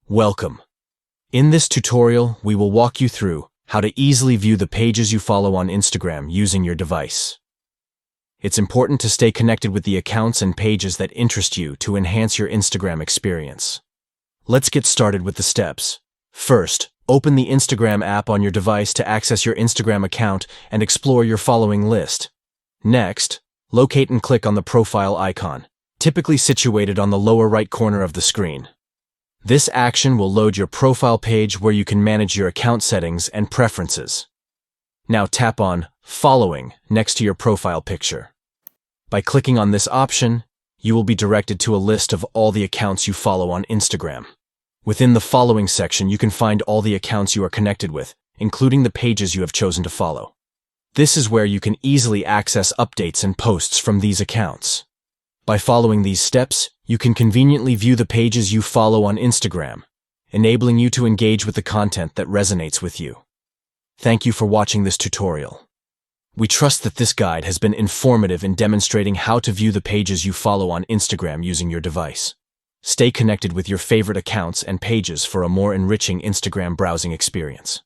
Welcome. In this tutorial, we will walk you through how to easily view the pages you follow on Instagram using your device. It's important to stay connected with the accounts and pages that interest you to enhance your Instagram experience. Let's get started with the steps. First, open the Instagram app on your device to access your Instagram account and explore your following list. Next, locate and click on the profile icon, typically situated on the lower right corner of the screen. This action will load your profile page where you can manage your account settings and preferences. Now tap on Following next to your profile picture. By clicking on this option, you will be directed to a list of all the accounts you follow on Instagram. Within the Following section, you can find all the accounts you are connected with, including the pages you have chosen to follow. This is where you can easily access updates and posts from these accounts. By following these steps, you can conveniently view the pages you follow on Instagram, enabling you to engage with the content that resonates with you. Thank you for watching this tutorial. We trust that this guide has been informative in demonstrating how to view the pages you follow on Instagram using your device. Stay connected with your favorite accounts and pages for a more enriching Instagram browsing experience.